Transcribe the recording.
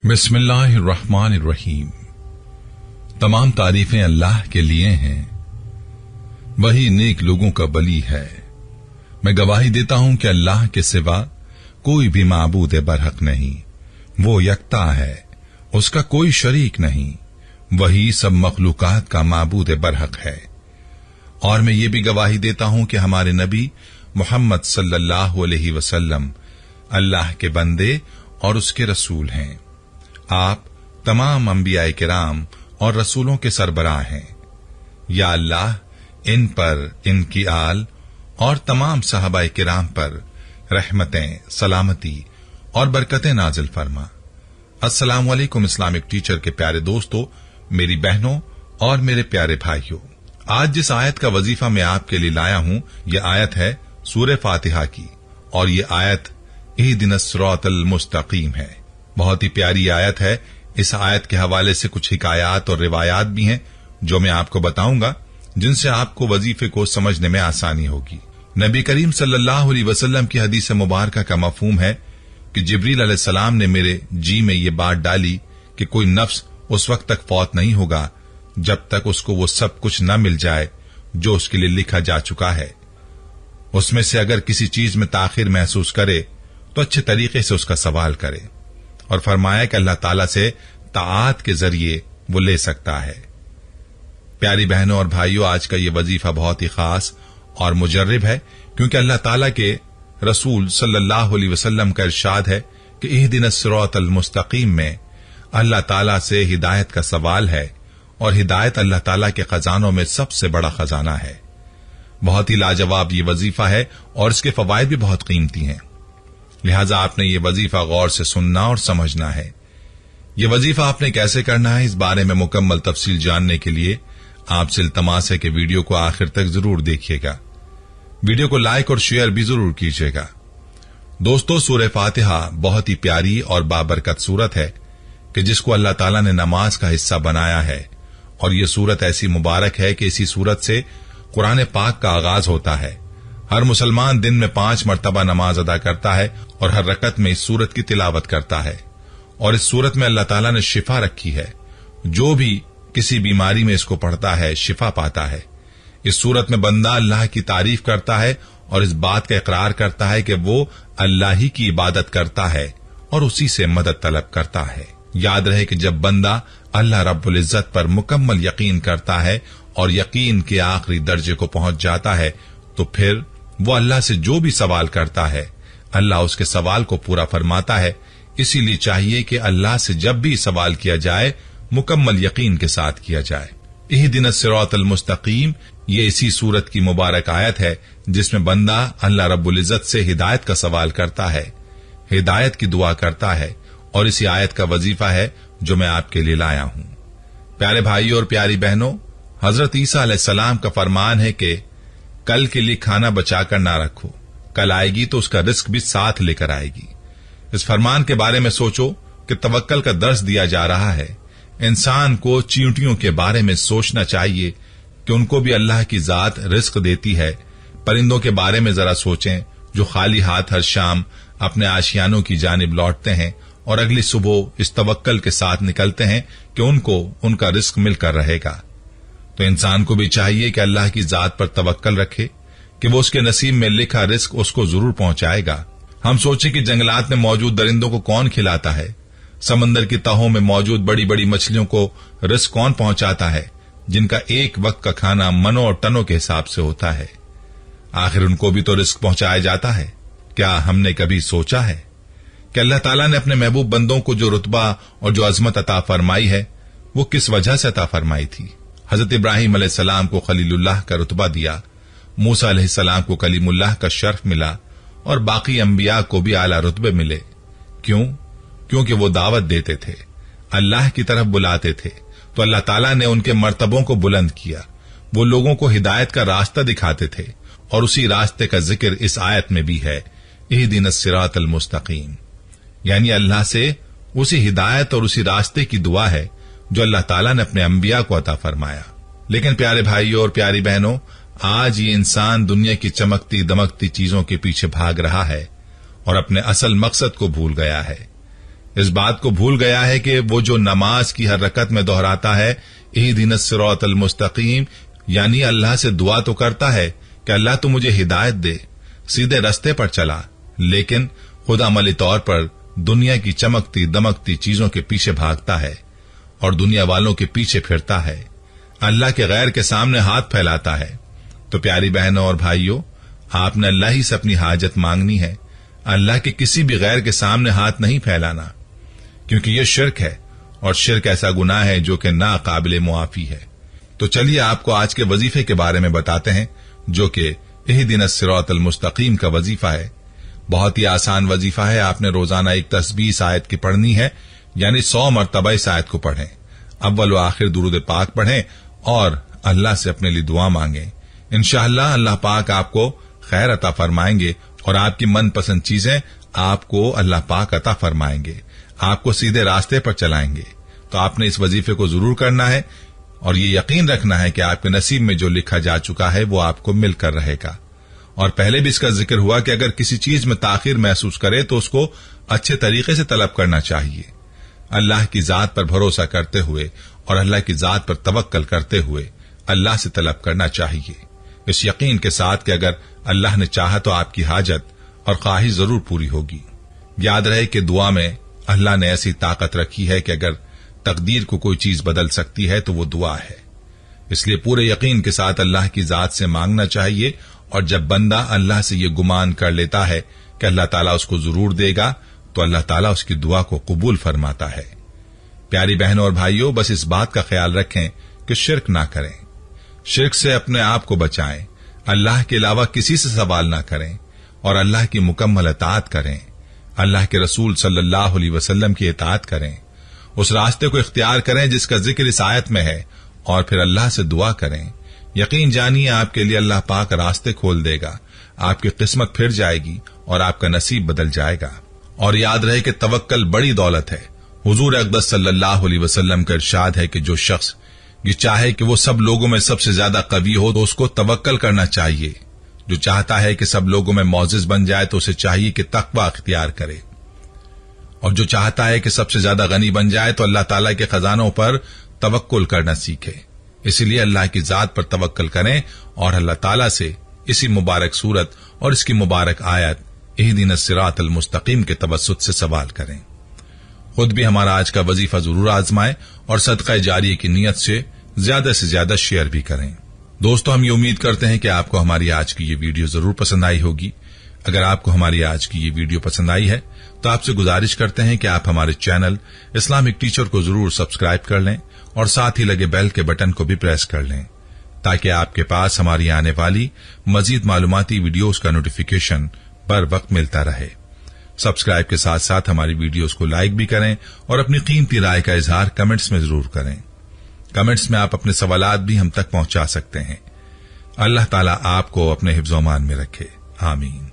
बिस्मिल्लाहिर्रहमानिर्रहीम। तमाम तारीफें अल्लाह के लिए हैं, वही नेक लोगों का वली है। मैं गवाही देता हूं कि अल्लाह के सिवा कोई भी माबूद बरहक नहीं, वो यकता है, उसका कोई शरीक नहीं, वही सब मखलूकात का माबूद बरहक है। और मैं ये भी गवाही देता हूं कि हमारे नबी मोहम्मद सल्लल्लाहु अलैहि वसल्लम अल्लाह के बंदे और उसके रसूल हैं। आप तमाम अंबियाए किराम और रसूलों के सरबराह हैं। या अल्लाह इन पर, इनकी आल और तमाम सहाबाए किराम पर रहमतें, सलामती और बरकतें नाजिल फरमा। अस्सलाम वालेकुम इस्लामिक टीचर के प्यारे दोस्तों, मेरी बहनों और मेरे प्यारे भाइयों, आज जिस आयत का वजीफा मैं आपके लिए लाया हूं, यह आयत है सूरह फातिहा की, और ये आयत इहदिनस सिरातल मुस्तकीम है। बहुत ही प्यारी आयत है। इस आयत के हवाले से कुछ हिकायात और रिवायात भी हैं जो मैं आपको बताऊंगा, जिनसे आपको वजीफे को समझने में आसानी होगी। नबी करीम सल्लल्लाहु अलैहि वसल्लम की हदीस मुबारका का मफहूम है कि जिब्रील अलैहिस्सलाम ने मेरे जी में ये बात डाली कि कोई नफ्स उस वक्त तक फौत नहीं होगा जब तक उसको वो सब कुछ न मिल जाए जो उसके लिए लिखा जा चुका है। उसमें से अगर किसी चीज में ताखिर महसूस करे तो अच्छे तरीके से उसका सवाल करे, और फरमाया कि अल्लाह ताला से ताआत के जरिए वो ले सकता है। प्यारी बहनों और भाइयों, आज का ये वजीफा बहुत ही खास और मुजर्रिब है, क्योंकि अल्लाह ताला के रसूल सल्लल्लाहु अलैहि वसल्लम का इरशाद है कि इहदिनस सिरातल मुस्तकीम में अल्लाह ताला से हिदायत का सवाल है, और हिदायत अल्लाह ताला के खजानों में सबसे बड़ा खजाना है। बहुत ही लाजवाब ये वजीफा है और इसके फवायद भी बहुत कीमती हैं, लिहाजा आपने ये वजीफा गौर से सुनना और समझना है। ये वजीफा आपने कैसे करना है, इस बारे में मुकम्मल तफसील जानने के लिए आपसे इल्तमास है कि वीडियो को आखिर तक जरूर देखिएगा। वीडियो को लाइक और शेयर भी जरूर कीजिएगा। दोस्तों, सूरह फातिहा बहुत ही प्यारी और बाबरकत सूरत है कि जिसको अल्लाह ताला ने नमाज का हिस्सा बनाया है, और ये सूरत ऐसी मुबारक है कि इसी सूरत से कुरान पाक का आगाज होता है। हर मुसलमान दिन में 5 मरतबा नमाज अदा करता है और हर रकत में इस सूरत की तिलावत करता है, और इस सूरत में अल्लाह ताला ने शिफा रखी है। जो भी किसी बीमारी में इसको पढ़ता है शिफा पाता है। इस सूरत में बंदा अल्लाह की तारीफ करता है और इस बात का इकरार करता है कि वो अल्लाह ही की इबादत करता है और उसी से मदद तलब करता है। याद रहे कि जब बंदा अल्लाह रब्बुल इज्जत पर मुकम्मल यकीन करता है और यकीन के आखिरी दर्जे को पहुंच जाता है, तो फिर वो अल्लाह से जो भी सवाल करता है, अल्लाह उसके सवाल को पूरा फरमाता है। इसीलिए चाहिए कि अल्लाह से जब भी सवाल किया जाए मुकम्मल यकीन के साथ किया जाए। इहदिनस सिरातल मुस्तकीम, ये इसी सूरत की मुबारक आयत है जिसमें बंदा अल्लाह रब्बुल इज्जत से हिदायत का सवाल करता है, हिदायत की दुआ करता है, और इसी आयत का वजीफा है जो मैं आपके लिए लाया हूं। प्यारे भाइयों और प्यारी बहनों, हजरत ईसा अलैहिस्सलाम का फरमान है कि कल के लिए खाना बचाकर ना रखो, कल आएगी तो उसका रिस्क भी साथ लेकर आएगी। इस फरमान के बारे में सोचो कि तवक्कल का दर्स दिया जा रहा है। इंसान को चींटियों के बारे में सोचना चाहिए कि उनको भी अल्लाह की जात रिस्क देती है। परिंदों के बारे में जरा सोचें जो खाली हाथ हर शाम अपने आशियानों की जानिब लौटते हैं और अगली सुबह इस तवक्कल के साथ निकलते हैं कि उनको उनका रिस्क मिलकर रहेगा। तो इंसान को भी चाहिए कि अल्लाह की जात पर तवक्कल रखे कि वो उसके नसीब में लिखा रिस्क उसको जरूर पहुंचाएगा। हम सोचें कि जंगलात में मौजूद दरिंदों को कौन खिलाता है, समंदर की तहों में मौजूद बड़ी बड़ी मछलियों को रिस्क कौन पहुंचाता है, जिनका एक वक्त का खाना मनों और टनों के हिसाब से होता है। आखिर उनको भी तो रिस्क पहुंचाया जाता है। क्या हमने कभी सोचा है कि अल्लाह ताला ने अपने महबूब बंदों को जो रुतबा और जो अजमत अता फरमाई है वो किस वजह से अता फरमाई थी। हजरत इब्राहिम अलैहिस्सलाम को खलीलुल्लाह का रुतबा दिया, मूसा अलैहिस्सलाम को कलीमुल्लाह का शर्फ मिला, और बाकी अंबिया को भी आला रुतबे मिले। क्यों? क्योंकि वो दावत देते थे, अल्लाह की तरफ बुलाते थे, तो अल्लाह ताला ने उनके मर्तबों को बुलंद किया। वो लोगों को हिदायत का रास्ता दिखाते थे, और उसी रास्ते का जिक्र इस आयत में भी है, इहदिनस सिरातल मुस्तकीम। यानी अल्लाह से उसी हिदायत और उसी रास्ते की दुआ है जो अल्लाह ताला ने अपने अंबिया को अता फरमाया। लेकिन प्यारे भाइयों और प्यारी बहनों, आज ये इंसान दुनिया की चमकती दमकती चीजों के पीछे भाग रहा है और अपने असल मकसद को भूल गया है। इस बात को भूल गया है कि वो जो नमाज की हर रकत में दोहराता है इहदिनस सिरातल मुस्तकीम, यानी अल्लाह से दुआ तो करता है कि अल्लाह तू मुझे हिदायत दे, सीधे रास्ते पर चला, लेकिन खुद अमली तौर पर दुनिया की चमकती दमकती चीजों के पीछे भागता है और दुनिया वालों के पीछे फिरता है, अल्लाह के गैर के सामने हाथ फैलाता है। तो प्यारी बहनों और भाइयों, आपने अल्लाह ही से अपनी हाजत मांगनी है, अल्लाह के किसी भी गैर के सामने हाथ नहीं फैलाना, क्योंकि यह शिर्क है और शिर्क ऐसा गुनाह है जो कि नाकाबिले मुआफी है। तो चलिए आपको आज के वजीफे के बारे में बताते हैं, जो कि इहदिनस सिरातल मुस्तकीम का वजीफा है। बहुत ही आसान वजीफा है। आपने रोजाना एक तस्बीह इस आयत की पढ़नी है, यानी 100 मरतबा इस आयत को पढ़ें, अव्वल व आखिर दुरूद पाक पढ़ें और अल्लाह से अपने लिए दुआ मांगें। इंशाअल्लाह अल्लाह पाक आपको खैर अता फरमाएंगे और आपकी मनपसंद चीजें आपको अल्लाह पाक अता फरमाएंगे, आपको सीधे रास्ते पर चलाएंगे। तो आपने इस वजीफे को जरूर करना है और ये यकीन रखना है कि आपके नसीब में जो लिखा जा चुका है वो आपको मिलकर रहेगा। और पहले भी इसका जिक्र हुआ कि अगर किसी चीज में ताखिर महसूस करे तो उसको अच्छे तरीके से तलब करना चाहिए, अल्लाह की जात पर भरोसा करते हुए और अल्लाह की जात पर तवक्कल करते हुए अल्लाह से तलब करना चाहिए, इस यकीन के साथ कि अगर अल्लाह ने चाहा तो आपकी हाजत और ख्वाहिश जरूर पूरी होगी। याद रहे कि दुआ में अल्लाह ने ऐसी ताकत रखी है कि अगर तकदीर को कोई चीज बदल सकती है तो वो दुआ है। इसलिए पूरे यकीन के साथ अल्लाह की जात से मांगना चाहिए। और जब बंदा अल्लाह से ये गुमान कर लेता है कि अल्लाह ताला उसको जरूर देगा, तो अल्लाह ताला उसकी दुआ को कबूल फरमाता है। प्यारी बहनों और भाइयों, बस इस बात का ख्याल रखें कि शिर्क ना करें, शिर्क से अपने आप को बचाएं, अल्लाह के अलावा किसी से सवाल ना करें और अल्लाह की मुकम्मल इताअत करें, अल्लाह के रसूल सल्लल्लाहु अलैहि वसल्लम की इताअत करें, उस रास्ते को इख्तियार करें जिसका जिक्र इस आयत में है और फिर अल्लाह से दुआ करें। यकीन जानिए आपके लिए अल्लाह पाक रास्ते खोल देगा, आपकी किस्मत फिर जाएगी और आपका नसीब बदल जाएगा। और याद रहे कि तवक्कल बड़ी दौलत है। हुजूर अक़दस सल्लल्लाहु अलैहि वसल्लम का इरशाद है कि जो शख्स ये चाहे कि वो सब लोगों में सबसे ज्यादा कवी हो तो उसको तवक्कल करना चाहिए। जो चाहता है कि सब लोगों में मौजिज बन जाए तो उसे चाहिए कि तकवा इख्तियार करे, और जो चाहता है कि सबसे ज्यादा गनी बन जाए तो अल्लाह ताला के खजानों पर तवक्कुल करना सीखे। इसीलिए अल्लाह की जात पर तवक्कल करें और अल्लाह ताला से इसी मुबारक सूरत और इसकी मुबारक आयत इहदिनस सिरातल मुस्तकीम के तवस्सुत से सवाल करें। खुद भी हमारा आज का वजीफा जरूर आजमाएं और सदका जारी की नीयत से ज्यादा शेयर भी करें। दोस्तों, हम ये उम्मीद करते हैं कि आपको हमारी आज की ये वीडियो जरूर पसंद आई होगी। अगर आपको हमारी आज की ये वीडियो पसंद आई है तो आपसे गुजारिश करते हैं कि आप हमारे चैनल इस्लामिक टीचर को जरूर सब्सक्राइब कर लें और साथ ही लगे बेल के बटन को भी प्रेस कर लें, ताकि आपके पास हमारी आने वाली मजीद मालूमाती वीडियोस का नोटिफिकेशन बर वक्त मिलता रहे। सब्सक्राइब के साथ साथ हमारी वीडियोस को लाइक भी करें और अपनी कीमती राय का इजहार कमेंट्स में जरूर करें। कमेंट्स में आप अपने सवालात भी हम तक पहुंचा सकते हैं। अल्लाह ताला आपको अपने हिफ्ज़-ओ-मान में रखे। आमीन।